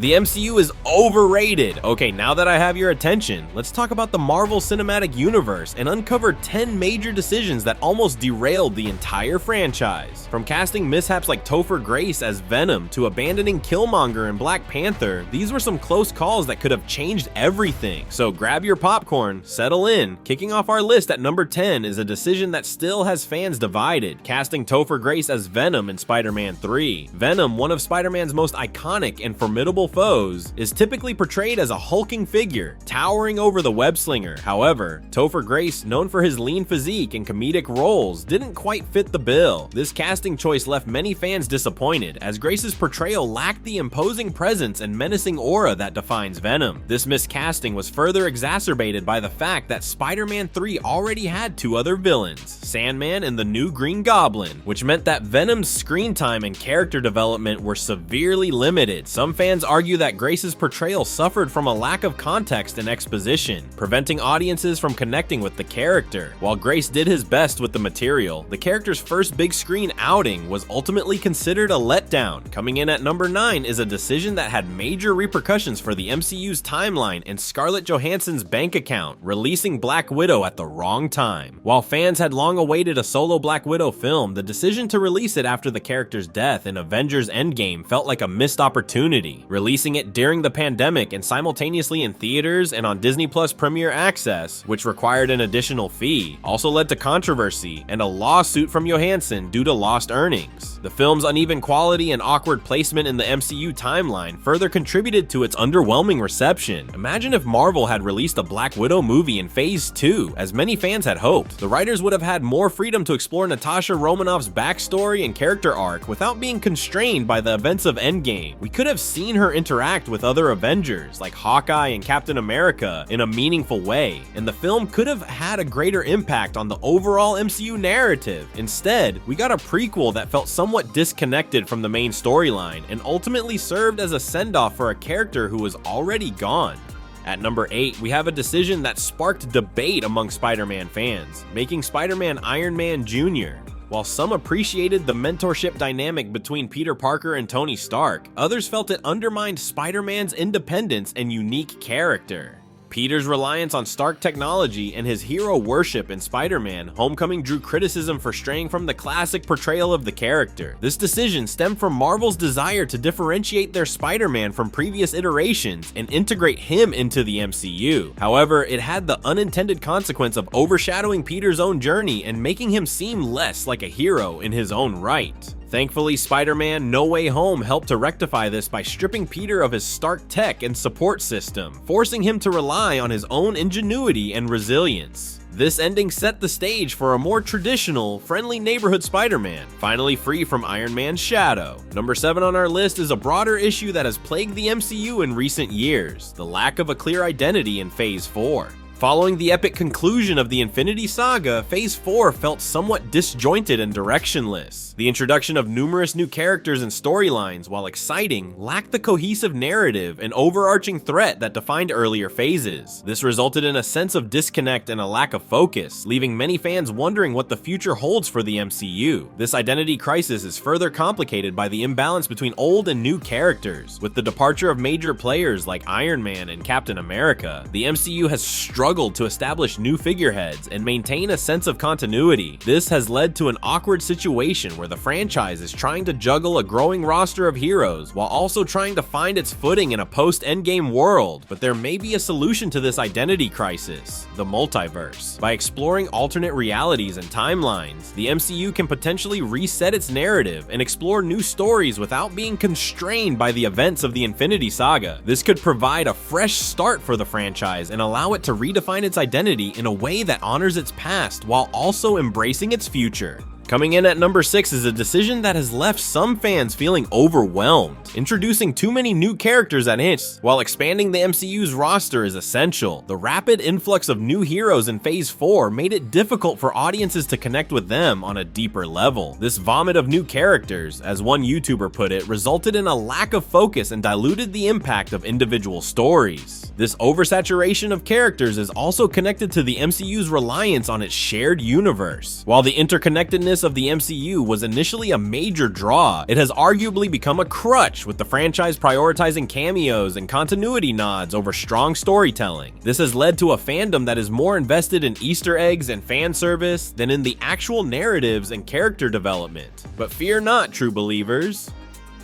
The MCU is overrated. Okay, now that I have your attention, let's talk about the Marvel Cinematic Universe and uncover 10 major decisions that almost derailed the entire franchise. From casting mishaps like Topher Grace as Venom to abandoning Killmonger in Black Panther, these were some close calls that could have changed everything. So grab your popcorn, settle in. Kicking off our list at number 10 is a decision that still has fans divided, casting Topher Grace as Venom in Spider-Man 3. Venom, one of Spider-Man's most iconic and formidable foes, is typically portrayed as a hulking figure, towering over the web-slinger. However, Topher Grace, known for his lean physique and comedic roles, didn't quite fit the bill. This casting choice left many fans disappointed, as Grace's portrayal lacked the imposing presence and menacing aura that defines Venom. This miscasting was further exacerbated by the fact that Spider-Man 3 already had two other villains, Sandman and the new Green Goblin, which meant that Venom's screen time and character development were severely limited. Some fans argue that Grace's portrayal suffered from a lack of context and exposition, preventing audiences from connecting with the character. While Grace did his best with the material, the character's first big screen outing was ultimately considered a letdown. Coming in at number 9 is a decision that had major repercussions for the MCU's timeline and Scarlett Johansson's bank account, releasing Black Widow at the wrong time. While fans had long awaited a solo Black Widow film, the decision to release it after the character's death in Avengers Endgame felt like a missed opportunity. Releasing it during the pandemic and simultaneously in theaters and on Disney Plus Premier Access, which required an additional fee, also led to controversy and a lawsuit from Johansson due to lost earnings. The film's uneven quality and awkward placement in the MCU timeline further contributed to its underwhelming reception. Imagine if Marvel had released a Black Widow movie in Phase 2, as many fans had hoped. The writers would have had more freedom to explore Natasha Romanoff's backstory and character arc without being constrained by the events of Endgame. We could have seen her interact with other Avengers, like Hawkeye and Captain America, in a meaningful way, and the film could have had a greater impact on the overall MCU narrative. Instead, we got a prequel that felt somewhat disconnected from the main storyline and ultimately served as a send-off for a character who was already gone. At number 8, we have a decision that sparked debate among Spider-Man fans, making Spider-Man Iron Man Jr. While some appreciated the mentorship dynamic between Peter Parker and Tony Stark, others felt it undermined Spider-Man's independence and unique character. Peter's reliance on Stark technology and his hero worship in Spider-Man Homecoming drew criticism for straying from the classic portrayal of the character. This decision stemmed from Marvel's desire to differentiate their Spider-Man from previous iterations and integrate him into the MCU. However, it had the unintended consequence of overshadowing Peter's own journey and making him seem less like a hero in his own right. Thankfully, Spider-Man No Way Home helped to rectify this by stripping Peter of his Stark tech and support system, forcing him to rely on his own ingenuity and resilience. This ending set the stage for a more traditional, friendly neighborhood Spider-Man, finally free from Iron Man's shadow. Number 7 on our list is a broader issue that has plagued the MCU in recent years: the lack of a clear identity in Phase 4. Following the epic conclusion of the Infinity Saga, Phase 4 felt somewhat disjointed and directionless. The introduction of numerous new characters and storylines, while exciting, lacked the cohesive narrative and overarching threat that defined earlier phases. This resulted in a sense of disconnect and a lack of focus, leaving many fans wondering what the future holds for the MCU. This identity crisis is further complicated by the imbalance between old and new characters. With the departure of major players like Iron Man and Captain America, the MCU has struggled to establish new figureheads and maintain a sense of continuity. This has led to an awkward situation where the franchise is trying to juggle a growing roster of heroes while also trying to find its footing in a post-Endgame world. But there may be a solution to this identity crisis: the multiverse. By exploring alternate realities and timelines, the MCU can potentially reset its narrative and explore new stories without being constrained by the events of the Infinity Saga. This could provide a fresh start for the franchise and allow it to redefine its identity in a way that honors its past while also embracing its future. Coming in at number 6 is a decision that has left some fans feeling overwhelmed. Introducing too many new characters at once, while expanding the MCU's roster, is essential. The rapid influx of new heroes in Phase 4 made it difficult for audiences to connect with them on a deeper level. This vomit of new characters, as one YouTuber put it, resulted in a lack of focus and diluted the impact of individual stories. This oversaturation of characters is also connected to the MCU's reliance on its shared universe. While the interconnectedness silliness of the MCU was initially a major draw, it has arguably become a crutch, with the franchise prioritizing cameos and continuity nods over strong storytelling. This has led to a fandom that is more invested in Easter eggs and fan service than in the actual narratives and character development. But fear not, true believers.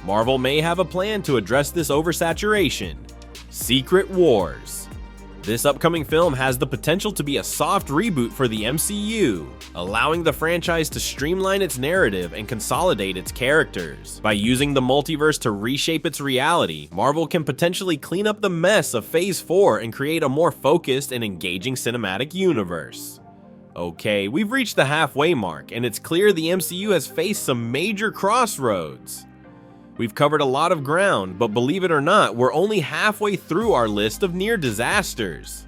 Marvel may have a plan to address this oversaturation. Secret Wars. This upcoming film has the potential to be a soft reboot for the MCU, allowing the franchise to streamline its narrative and consolidate its characters. By using the multiverse to reshape its reality, Marvel can potentially clean up the mess of Phase 4 and create a more focused and engaging cinematic universe. Okay, we've reached the halfway mark, and it's clear the MCU has faced some major crossroads. We've covered a lot of ground, but believe it or not, we're only halfway through our list of near disasters.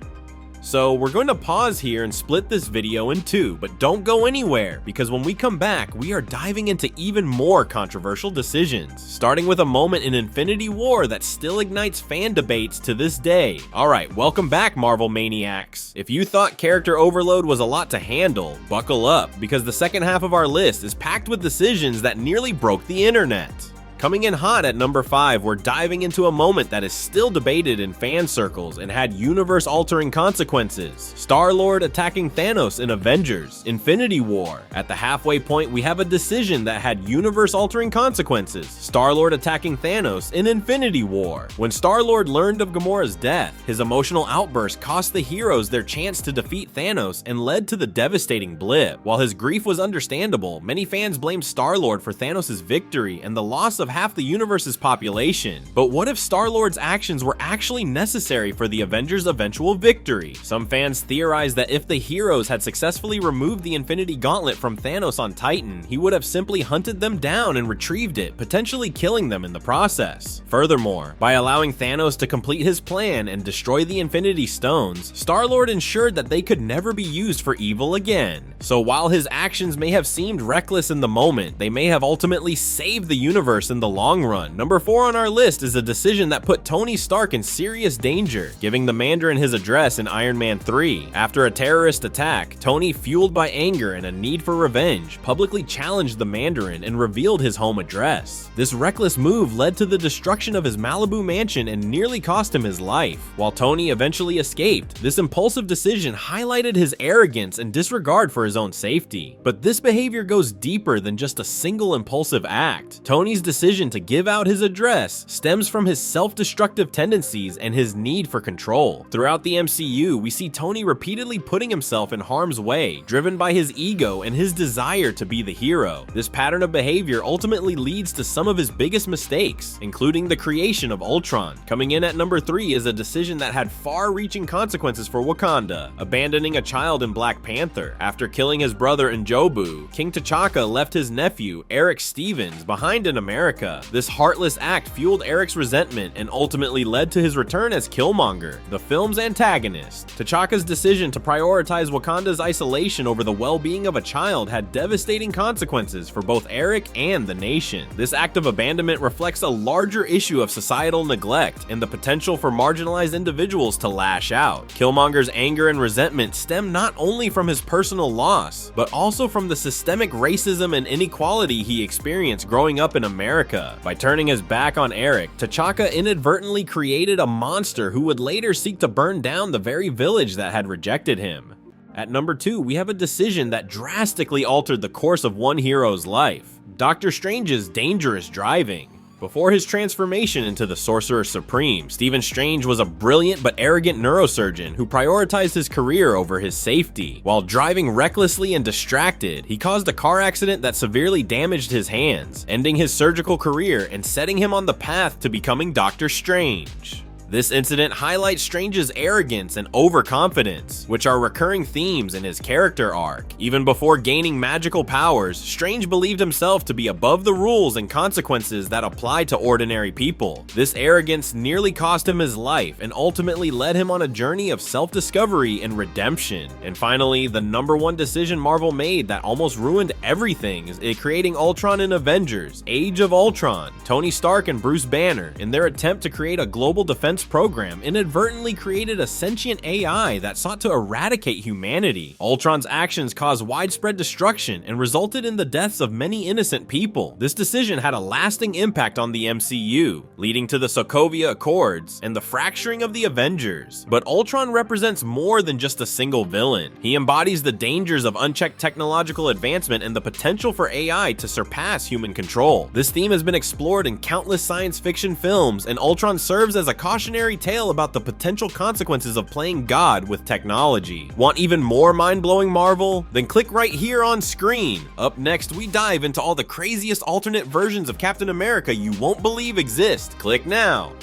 So we're going to pause here and split this video in two, but don't go anywhere, because when we come back, we are diving into even more controversial decisions, starting with a moment in Infinity War that still ignites fan debates to this day. Alright, welcome back, Marvel Maniacs. If you thought character overload was a lot to handle, buckle up, because the second half of our list is packed with decisions that nearly broke the internet. Coming in hot at number 5, we're diving into a moment that is still debated in fan circles and had universe-altering consequences. Star-Lord attacking Thanos in Avengers: Infinity War. At the halfway point, we have a decision that had universe-altering consequences. Star-Lord attacking Thanos in Infinity War. When Star-Lord learned of Gamora's death, his emotional outburst cost the heroes their chance to defeat Thanos and led to the devastating blip. While his grief was understandable, many fans blamed Star-Lord for Thanos' victory and the loss of half the universe's population. But what if Star-Lord's actions were actually necessary for the Avengers' eventual victory? Some fans theorize that if the heroes had successfully removed the Infinity Gauntlet from Thanos on Titan, he would have simply hunted them down and retrieved it, potentially killing them in the process. Furthermore, by allowing Thanos to complete his plan and destroy the Infinity Stones, Star-Lord ensured that they could never be used for evil again. So while his actions may have seemed reckless in the moment, they may have ultimately saved the universe in the long run. Number 4 on our list is a decision that put Tony Stark in serious danger, giving the Mandarin his address in Iron Man 3. After a terrorist attack, Tony, fueled by anger and a need for revenge, publicly challenged the Mandarin and revealed his home address. This reckless move led to the destruction of his Malibu mansion and nearly cost him his life. While Tony eventually escaped, this impulsive decision highlighted his arrogance and disregard for his own safety. But this behavior goes deeper than just a single impulsive act. Tony's decision to give out his address stems from his self-destructive tendencies and his need for control. Throughout the MCU, we see Tony repeatedly putting himself in harm's way, driven by his ego and his desire to be the hero. This pattern of behavior ultimately leads to some of his biggest mistakes, including the creation of Ultron. Coming in at number 3 is a decision that had far-reaching consequences for Wakanda: abandoning a child in Black Panther. After killing his brother N'Jobu, King T'Chaka left his nephew, Eric Stevens, behind in America. This heartless act fueled Eric's resentment and ultimately led to his return as Killmonger, the film's antagonist. T'Chaka's decision to prioritize Wakanda's isolation over the well-being of a child had devastating consequences for both Eric and the nation. This act of abandonment reflects a larger issue of societal neglect and the potential for marginalized individuals to lash out. Killmonger's anger and resentment stem not only from his personal loss, but also from the systemic racism and inequality he experienced growing up in America. By turning his back on Eric, T'Chaka inadvertently created a monster who would later seek to burn down the very village that had rejected him. At number 2, we have a decision that drastically altered the course of one hero's life: Doctor Strange's dangerous driving. Before his transformation into the Sorcerer Supreme, Stephen Strange was a brilliant but arrogant neurosurgeon who prioritized his career over his safety. While driving recklessly and distracted, he caused a car accident that severely damaged his hands, ending his surgical career and setting him on the path to becoming Doctor Strange. This incident highlights Strange's arrogance and overconfidence, which are recurring themes in his character arc. Even before gaining magical powers, Strange believed himself to be above the rules and consequences that apply to ordinary people. This arrogance nearly cost him his life and ultimately led him on a journey of self-discovery and redemption. And finally, the number 1 decision Marvel made that almost ruined everything is creating Ultron in Avengers: Age of Ultron. Tony Stark and Bruce Banner, in their attempt to create a global defense science program inadvertently created a sentient AI that sought to eradicate humanity. Ultron's actions caused widespread destruction and resulted in the deaths of many innocent people. This decision had a lasting impact on the MCU, leading to the Sokovia Accords and the fracturing of the Avengers. But Ultron represents more than just a single villain. He embodies the dangers of unchecked technological advancement and the potential for AI to surpass human control. This theme has been explored in countless science fiction films, and Ultron serves as a cautionary tale about the potential consequences of playing God with technology. Want even more mind-blowing Marvel? Then click right here on screen. Up next, we dive into all the craziest alternate versions of Captain America you won't believe exist. Click now.